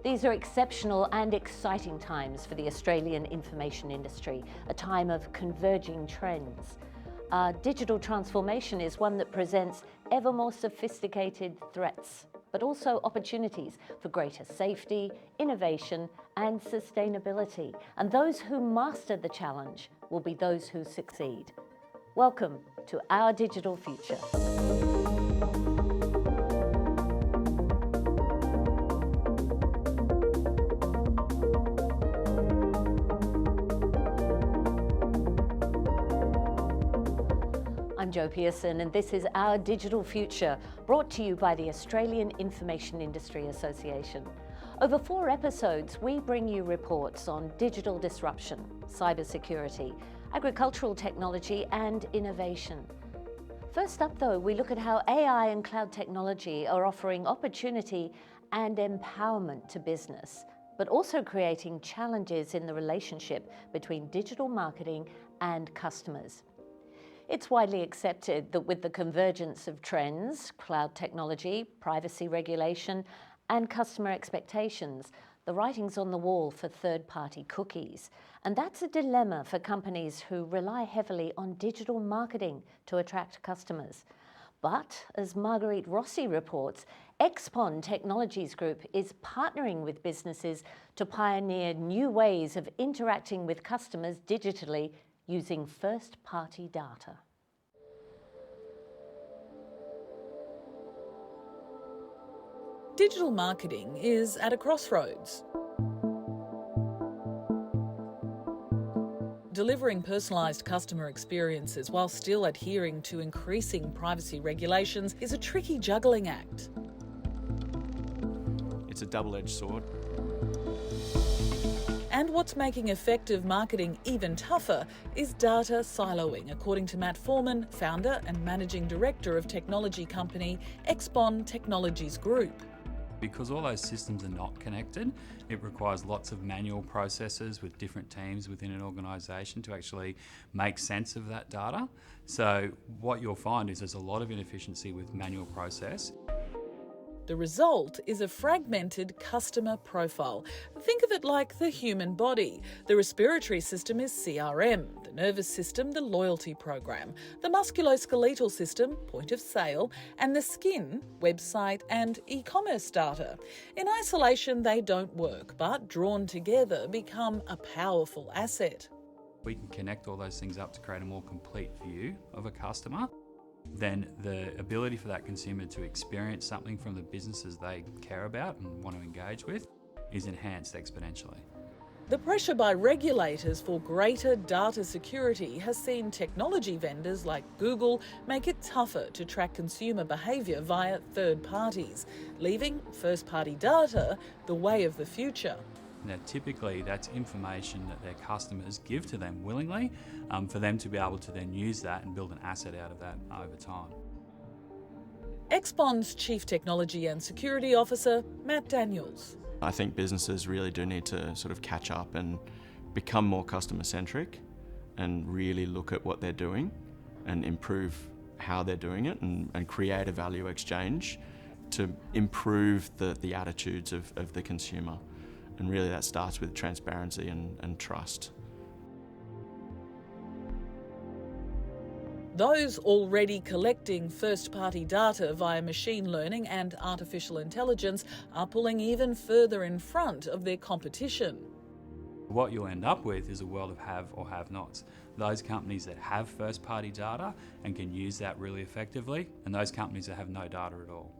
These are exceptional and exciting times for the Australian information industry, a time of converging trends. Digital transformation is one that presents ever more sophisticated threats, but also opportunities for greater safety, innovation and sustainability. And those who master the challenge will be those who succeed. Welcome to Our Digital Future. I'm Jo Pearson and this is Our Digital Future, brought to you by the Australian Information Industry Association. Over 4 episodes, we bring you reports on digital disruption, cybersecurity, agricultural technology and innovation. First up though, we look at how AI and cloud technology are offering opportunity and empowerment to business, but also creating challenges in the relationship between digital marketing and customers. It's widely accepted that with the convergence of trends, cloud technology, privacy regulation, and customer expectations, the writing's on the wall for third-party cookies. And that's a dilemma for companies who rely heavily on digital marketing to attract customers. But, as Marguerite Rossi reports, Expon Technologies Group is partnering with businesses to pioneer new ways of interacting with customers digitally using first-party data. Digital marketing is at a crossroads. Delivering personalised customer experiences while still adhering to increasing privacy regulations is a tricky juggling act. It's a double-edged sword. And what's making effective marketing even tougher is data siloing, according to Matt Foreman, founder and managing director of technology company Expon Technologies Group. Because all those systems are not connected, it requires lots of manual processes with different teams within an organisation to actually make sense of that data. So what you'll find is there's a lot of inefficiency with manual process. The result is a fragmented customer profile. Think of it like the human body. The respiratory system is CRM, the nervous system, the loyalty program, the musculoskeletal system, point of sale, and the skin, website and e-commerce data. In isolation, they don't work, but drawn together become a powerful asset. We can connect all those things up to create a more complete view of a customer. Then the ability for that consumer to experience something from the businesses they care about and want to engage with is enhanced exponentially. The pressure by regulators for greater data security has seen technology vendors like Google make it tougher to track consumer behaviour via third parties, leaving first-party data the way of the future. Now, typically, that's information that their customers give to them willingly for them to be able to then use that and build an asset out of that over time. Expon's Chief Technology and Security Officer, Matt Daniels. I think businesses really do need to sort of catch up and become more customer-centric and really look at what they're doing and improve how they're doing it and create a value exchange to improve the attitudes of the consumer. And really that starts with transparency and trust. Those already collecting first-party data via machine learning and artificial intelligence are pulling even further in front of their competition. What you'll end up with is a world of have or have-nots. Those companies that have first-party data and can use that really effectively, and those companies that have no data at all.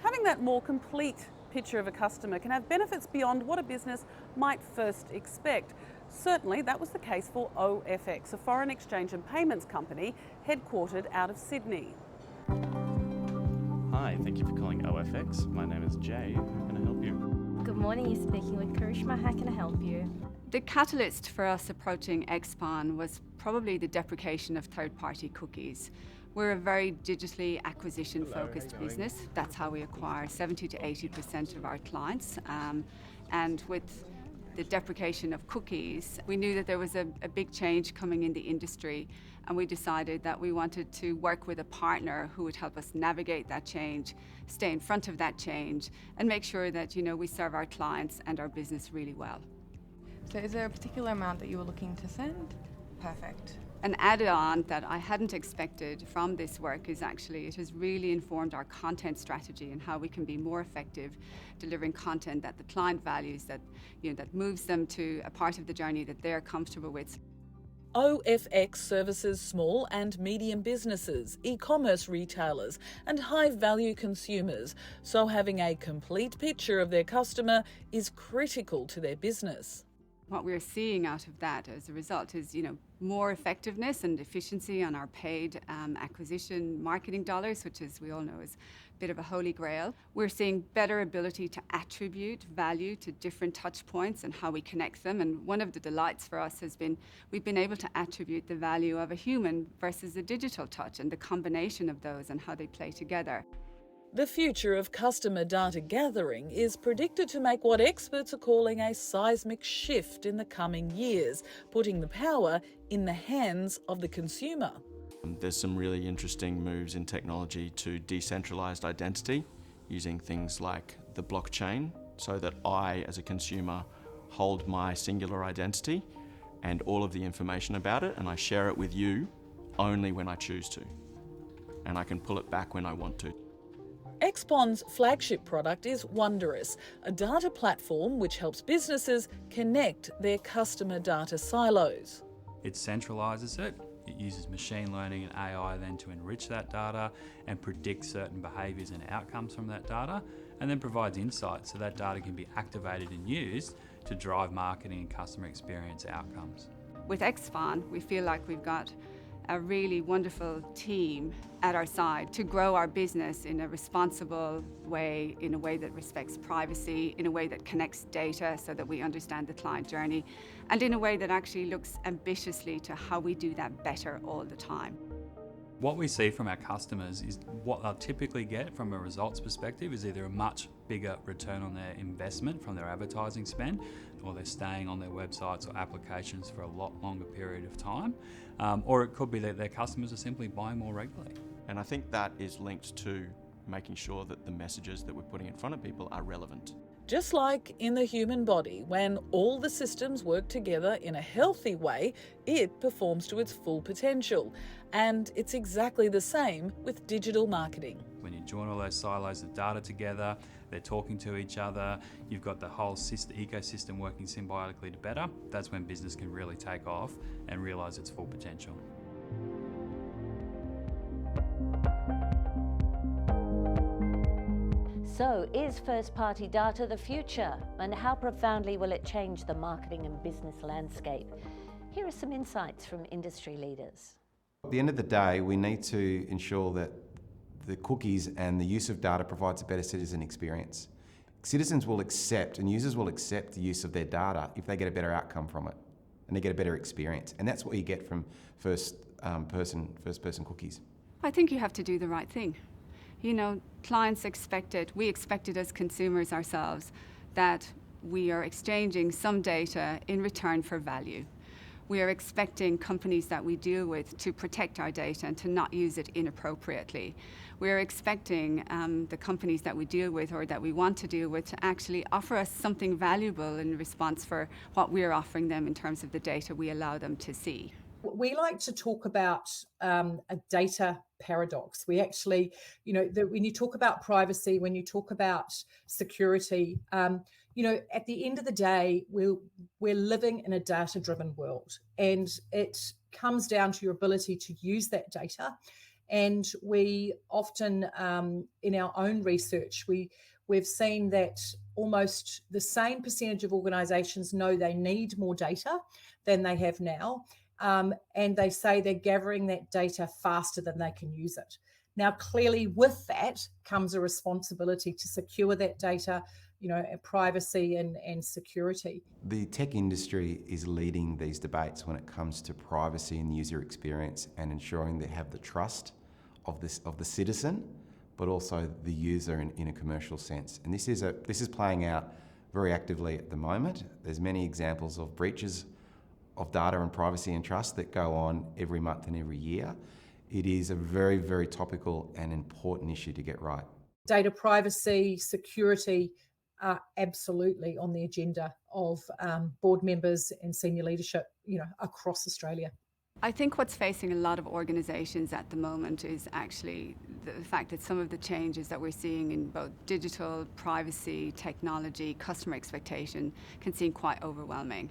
Having that more complete picture of a customer can have benefits beyond what a business might first expect. Certainly that was the case for OFX, a foreign exchange and payments company headquartered out of Sydney. Hi, thank you for calling OFX. My name is Jay. How can I help you? Good morning, you're speaking with Karishma. How can I help you? The catalyst for us approaching Expon was probably the deprecation of third-party cookies. We're a very digitally acquisition-focused business. That's how we acquire 70 to 80% of our clients. And with the deprecation of cookies, we knew that there was a big change coming in the industry, and we decided that we wanted to work with a partner who would help us navigate that change, stay in front of that change, and make sure that, we serve our clients and our business really well. So is there a particular amount that you were looking to send? Perfect. An add-on that I hadn't expected from this work is actually it has really informed our content strategy and how we can be more effective delivering content that the client values, that that moves them to a part of the journey that they're comfortable with. OFX services small and medium businesses, e-commerce retailers and high-value consumers, so having a complete picture of their customer is critical to their business. What we're seeing out of that as a result is, more effectiveness and efficiency on our paid acquisition marketing dollars, which, as we all know, is a bit of a holy grail. We're seeing better ability to attribute value to different touch points and how we connect them. And one of the delights for us has been we've been able to attribute the value of a human versus a digital touch and the combination of those and how they play together. The future of customer data gathering is predicted to make what experts are calling a seismic shift in the coming years, putting the power in the hands of the consumer. There's some really interesting moves in technology to decentralized identity, using things like the blockchain, so that I, as a consumer, hold my singular identity and all of the information about it, and I share it with you only when I choose to. And I can pull it back when I want to. Xpon's flagship product is Wondrous, a data platform which helps businesses connect their customer data silos. It centralises it. It uses machine learning and AI then to enrich that data and predict certain behaviours and outcomes from that data, and then provides insights so that data can be activated and used to drive marketing and customer experience outcomes. With Xpon, we feel like we've got a really wonderful team at our side to grow our business in a responsible way, in a way that respects privacy, in a way that connects data so that we understand the client journey, and in a way that actually looks ambitiously to how we do that better all the time. What we see from our customers is what they'll typically get from a results perspective is either a much bigger return on their investment from their advertising spend, or they're staying on their websites or applications for a lot longer period of time, or it could be that their customers are simply buying more regularly. And I think that is linked to making sure that the messages that we're putting in front of people are relevant. Just like in the human body, when all the systems work together in a healthy way, it performs to its full potential. And it's exactly the same with digital marketing. When you join all those silos of data together, they're talking to each other, you've got the whole ecosystem working symbiotically to better, that's when business can really take off and realise its full potential. So, is first-party data the future? And how profoundly will it change the marketing and business landscape? Here are some insights from industry leaders. At the end of the day, we need to ensure that the cookies and the use of data provides a better citizen experience. Citizens will accept and users will accept the use of their data if they get a better outcome from it and they get a better experience. And that's what you get from first-person cookies. I think you have to do the right thing. Clients expect it, we expect it as consumers ourselves, that we are exchanging some data in return for value. We are expecting companies that we deal with to protect our data and to not use it inappropriately. We are expecting the companies that we deal with or that we want to deal with to actually offer us something valuable in response for what we are offering them in terms of the data we allow them to see. We like to talk about a data paradox. We actually, when you talk about privacy, when you talk about security, at the end of the day, we're living in a data-driven world, and it comes down to your ability to use that data. And we often, in our own research, we've seen that almost the same percentage of organisations know they need more data than they have now. And they say they're gathering that data faster than they can use it. Now, clearly with that comes a responsibility to secure that data, privacy and security. The tech industry is leading these debates when it comes to privacy and user experience and ensuring they have the trust of the citizen, but also the user in a commercial sense. And this is playing out very actively at the moment. There's many examples of breaches of data and privacy and trust that go on every month and every year. It is a very, very topical and important issue to get right. Data privacy, security are absolutely on the agenda of board members and senior leadership, across Australia. I think what's facing a lot of organisations at the moment is actually the fact that some of the changes that we're seeing in both digital, privacy, technology, customer expectation can seem quite overwhelming.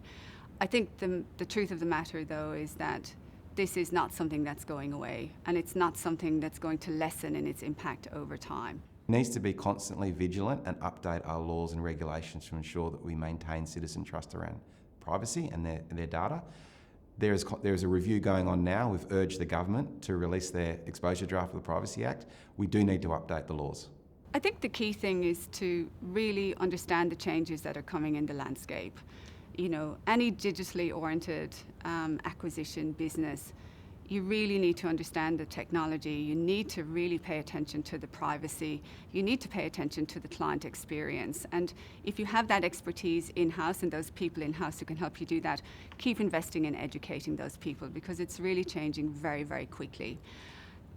I think the truth of the matter, though, is that this is not something that's going away, and it's not something that's going to lessen in its impact over time. It needs to be constantly vigilant and update our laws and regulations to ensure that we maintain citizen trust around privacy and their data. There is a review going on now. We've urged the government to release their exposure draft of the Privacy Act. We do need to update the laws. I think the key thing is to really understand the changes that are coming in the landscape. Any digitally oriented acquisition business, you really need to understand the technology. You need to really pay attention to the privacy. You need to pay attention to the client experience. And if you have that expertise in-house and those people in-house who can help you do that, keep investing in educating those people, because it's really changing very, very quickly.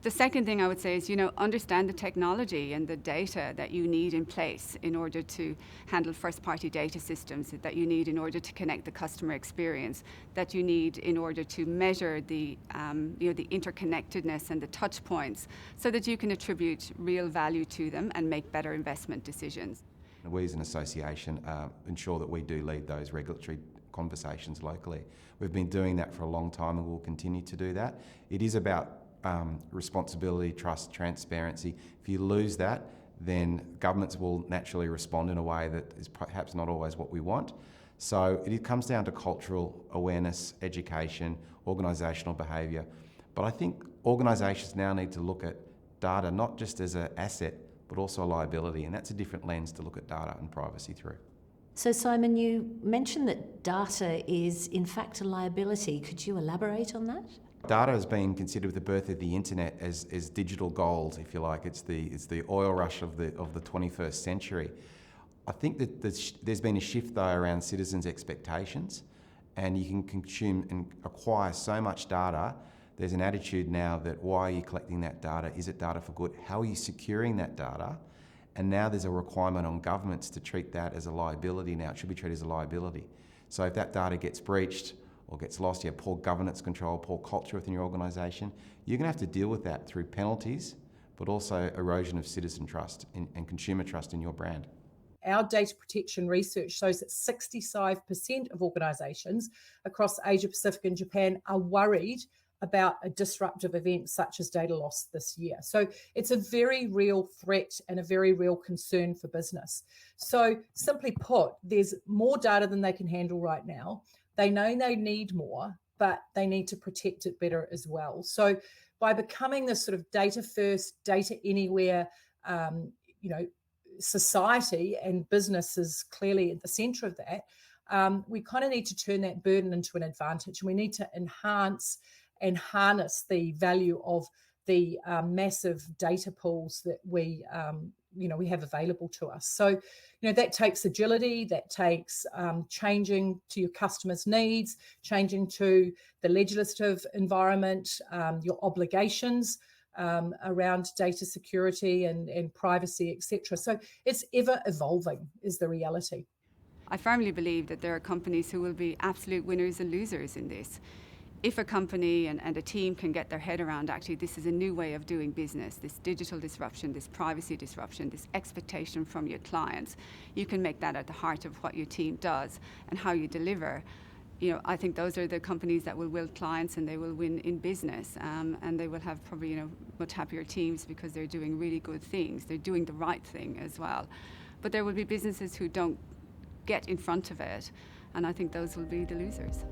The second thing I would say is, understand the technology and the data that you need in place in order to handle first-party data systems, that you need in order to connect the customer experience, that you need in order to measure the interconnectedness and the touch points, so that you can attribute real value to them and make better investment decisions. We as an association ensure that we do lead those regulatory conversations locally. We've been doing that for a long time and we'll continue to do that. It is about responsibility, trust, transparency. If you lose that, then governments will naturally respond in a way that is perhaps not always what we want. So it comes down to cultural awareness, education, organisational behaviour. But I think organisations now need to look at data not just as an asset, but also a liability, and that's a different lens to look at data and privacy through. So Simon, you mentioned that data is in fact a liability. Could you elaborate on that? Data has been considered with the birth of the internet as digital gold, if you like. It's the oil rush of the 21st century. I think that there's been a shift though around citizens' expectations, and you can consume and acquire so much data. There's an attitude now that why are you collecting that data? Is it data for good? How are you securing that data? And now there's a requirement on governments to treat that as a liability now. It should be treated as a liability. So if that data gets breached or gets lost, you have poor governance control, poor culture within your organisation, you're going to have to deal with that through penalties, but also erosion of citizen trust and consumer trust in your brand. Our data protection research shows that 65% of organisations across Asia Pacific and Japan are worried about a disruptive event such as data loss this year. So it's a very real threat and a very real concern for business. So simply put, there's more data than they can handle right now. They know they need more, but they need to protect it better as well. So by becoming this sort of data first, data anywhere, society, and business is clearly at the centre of that, we kind of need to turn that burden into an advantage. We need to enhance and harness the value of the massive data pools that we have available to us. So, that takes agility, that takes changing to your customers' needs, changing to the legislative environment, your obligations around data security and privacy, etc. So it's ever evolving is the reality. I firmly believe that there are companies who will be absolute winners and losers in this. If a company and a team can get their head around actually this is a new way of doing business, this digital disruption, this privacy disruption, this expectation from your clients, you can make that at the heart of what your team does and how you deliver. I think those are the companies that will win clients and they will win in business, and they will have probably much happier teams because they're doing really good things. They're doing the right thing as well. But there will be businesses who don't get in front of it, and I think those will be the losers.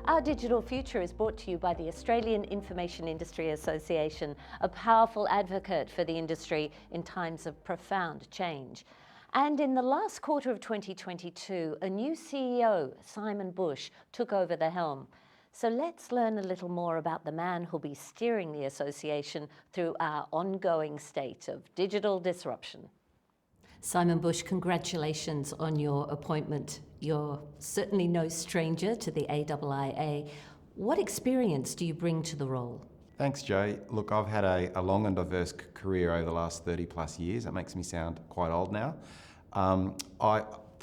Our Digital Future is brought to you by the Australian Information Industry Association, a powerful advocate for the industry in times of profound change. And in the last quarter of 2022, a new CEO, Simon Bush, took over the helm. So let's learn a little more about the man who'll be steering the association through our ongoing state of digital disruption. Simon Bush, congratulations on your appointment. You're certainly no stranger to the AIIA. What experience do you bring to the role? Thanks, Joe. Look, I've had a long and diverse career over the last 30 plus years. That makes me sound quite old now.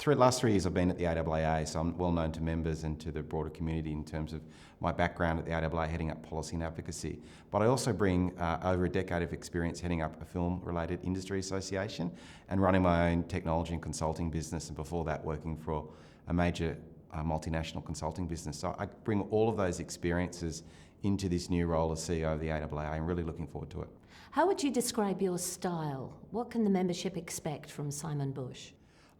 Last 3 years I've been at the AIIA, so I'm well known to members and to the broader community in terms of my background at the AIIA heading up policy and advocacy. But I also bring over a decade of experience heading up a film-related industry association and running my own technology and consulting business, and before that working for a major multinational consulting business. So I bring all of those experiences into this new role as CEO of the AIIA. I'm really looking forward to it. How would you describe your style? What can the membership expect from Simon Bush?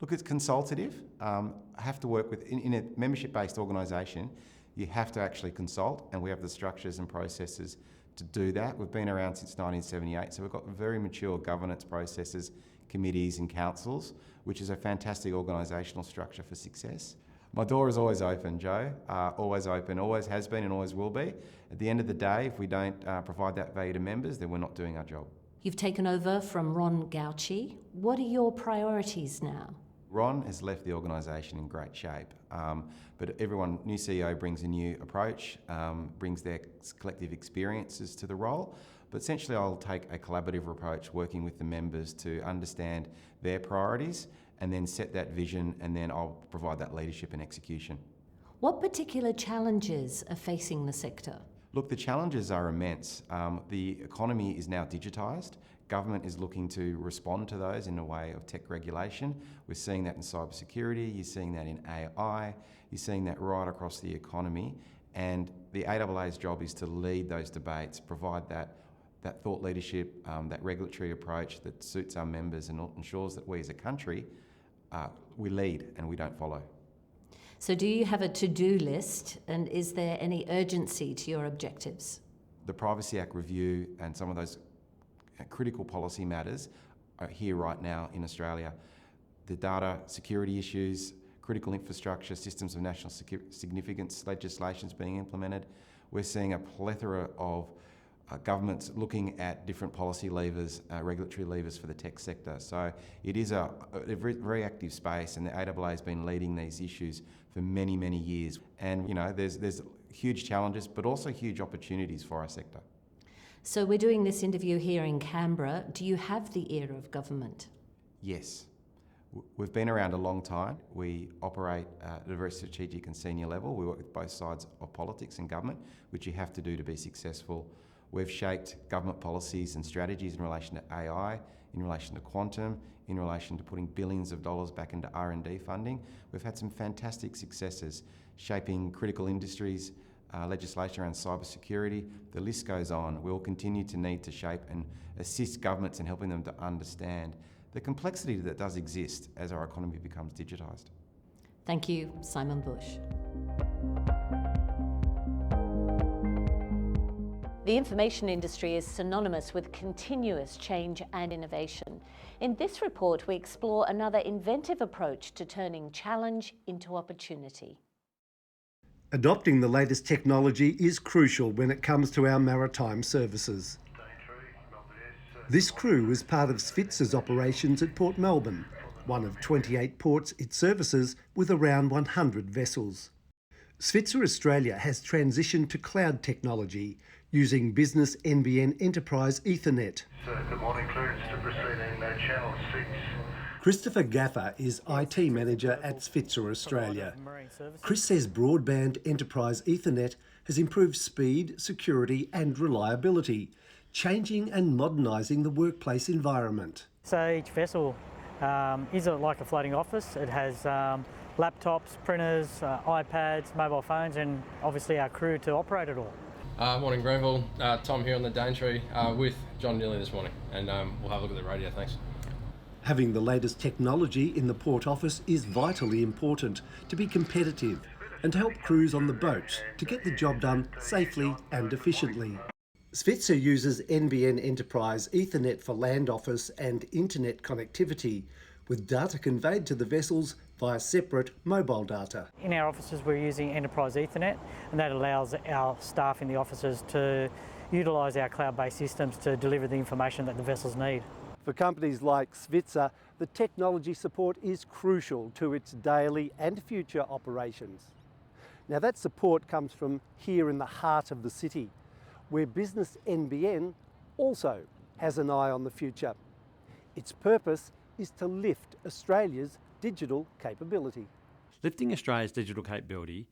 Look, it's consultative. I have to work with, in a membership-based organisation, you have to actually consult, and we have the structures and processes to do that. We've been around since 1978, so we've got very mature governance processes, committees and councils, which is a fantastic organisational structure for success. My door is always open, Joe, always open, always has been and always will be. At the end of the day, if we don't provide that value to members, then we're not doing our job. You've taken over from Ron Gauci. What are your priorities now? Ron has left the organisation in great shape, but new CEO brings a new approach, brings their collective experiences to the role. But essentially I'll take a collaborative approach working with the members to understand their priorities and then set that vision, and then I'll provide that leadership and execution. What particular challenges are facing the sector? Look, the challenges are immense. The economy is now digitised. Government is looking to respond to those in a way of tech regulation. We're seeing that in cybersecurity, you're seeing that in AI, you're seeing that right across the economy. And the AIIA's job is to lead those debates, provide that thought leadership, that regulatory approach that suits our members and ensures that we as a country, we lead and we don't follow. So do you have a to-do list, and is there any urgency to your objectives? The Privacy Act review and some of those critical policy matters are here right now in Australia. The data security issues, critical infrastructure, systems of national significance legislations being implemented. We're seeing a plethora of governments looking at different policy levers, regulatory levers for the tech sector. So it is a very active space, and the AIIA has been leading these issues for many, many years. And there's huge challenges, but also huge opportunities for our sector. So we're doing this interview here in Canberra. Do you have the ear of government? Yes. We've been around a long time. We operate at a very strategic and senior level. We work with both sides of politics and government, which you have to do to be successful. We've shaped government policies and strategies in relation to AI, in relation to quantum, in relation to putting billions of dollars back into R&D funding. We've had some fantastic successes shaping critical industries, legislation around cybersecurity. The list goes on. We'll continue to need to shape and assist governments in helping them to understand the complexity that does exist as our economy becomes digitised. Thank you, Simon Bush. The information industry is synonymous with continuous change and innovation. In this report, we explore another inventive approach to turning challenge into opportunity. Adopting the latest technology is crucial when it comes to our maritime services. This crew is part of Svitzer's operations at Port Melbourne, one of 28 ports it services with around 100 vessels. Svitzer Australia has transitioned to cloud technology using business NBN Enterprise Ethernet. Good morning, clearance to proceed in channel 6. Christopher Gaffer is IT manager at Svitzer Australia. Chris says broadband enterprise Ethernet has improved speed, security and reliability, changing and modernising the workplace environment. So each vessel is like a floating office. It has laptops, printers, iPads, mobile phones and obviously our crew to operate it all. Morning Grenville, Tom here on the Daintree with John Neely this morning, and we'll have a look at the radio, thanks. Having the latest technology in the port office is vitally important to be competitive and to help crews on the boat to get the job done safely and efficiently. Svitzer uses NBN Enterprise Ethernet for land office and internet connectivity, with data conveyed to the vessels via separate mobile data. In our offices we're using Enterprise Ethernet, and that allows our staff in the offices to utilise our cloud-based systems to deliver the information that the vessels need. For companies like Svitzer, the technology support is crucial to its daily and future operations. Now that support comes from here in the heart of the city, where Business NBN also has an eye on the future. Its purpose is to lift Australia's digital capability. Lifting Australia's digital capability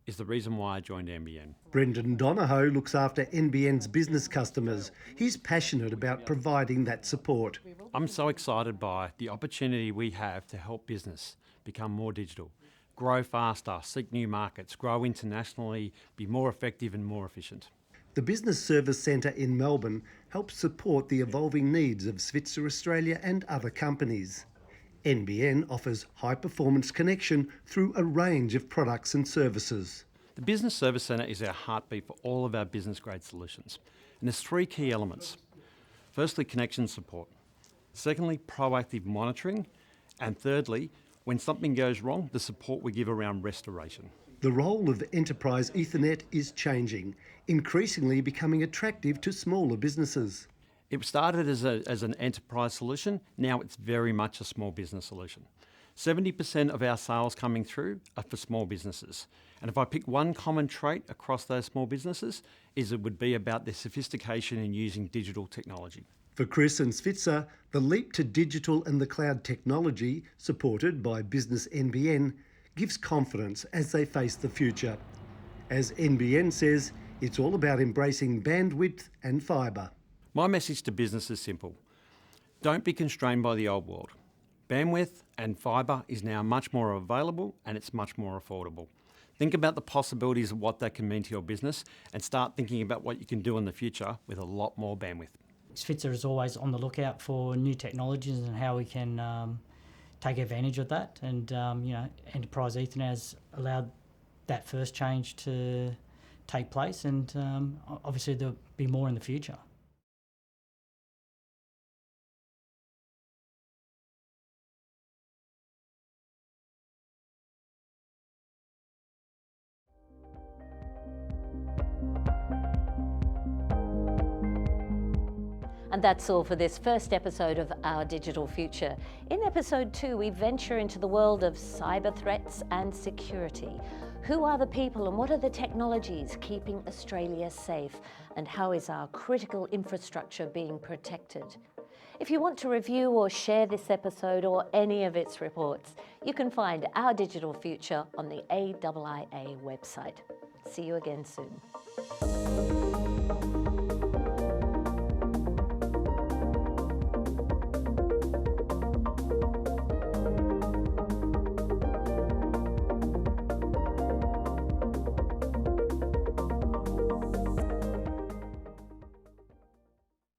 is the reason why I joined NBN. Brendan Donahoe looks after NBN's business customers. He's passionate about providing that support. I'm so excited by the opportunity we have to help business become more digital, grow faster, seek new markets, grow internationally, be more effective and more efficient. The Business Service Centre in Melbourne helps support the evolving needs of Svitzer Australia and other companies. NBN offers high-performance connection through a range of products and services. The Business Service Centre is our heartbeat for all of our business-grade solutions. And there's three key elements. Firstly, connection support. Secondly, proactive monitoring. And thirdly, when something goes wrong, the support we give around restoration. The role of Enterprise Ethernet is changing, increasingly becoming attractive to smaller businesses. It started as an enterprise solution, now it's very much a small business solution. 70% of our sales coming through are for small businesses. And if I pick one common trait across those small businesses, is it would be about their sophistication in using digital technology. For Chris and Svitzer, the leap to digital and the cloud technology, supported by Business NBN, gives confidence as they face the future. As NBN says, it's all about embracing bandwidth and fibre. My message to business is simple. Don't be constrained by the old world. Bandwidth and fibre is now much more available and it's much more affordable. Think about the possibilities of what that can mean to your business and start thinking about what you can do in the future with a lot more bandwidth. Svitzer is always on the lookout for new technologies and how we can take advantage of that. And Enterprise Ethernet has allowed that first change to take place, and obviously there'll be more in the future. And that's all for this first episode of Our Digital Future. In episode 2, we venture into the world of cyber threats and security. Who are the people and what are the technologies keeping Australia safe? And how is our critical infrastructure being protected? If you want to review or share this episode or any of its reports, you can find Our Digital Future on the AIIA website. See you again soon.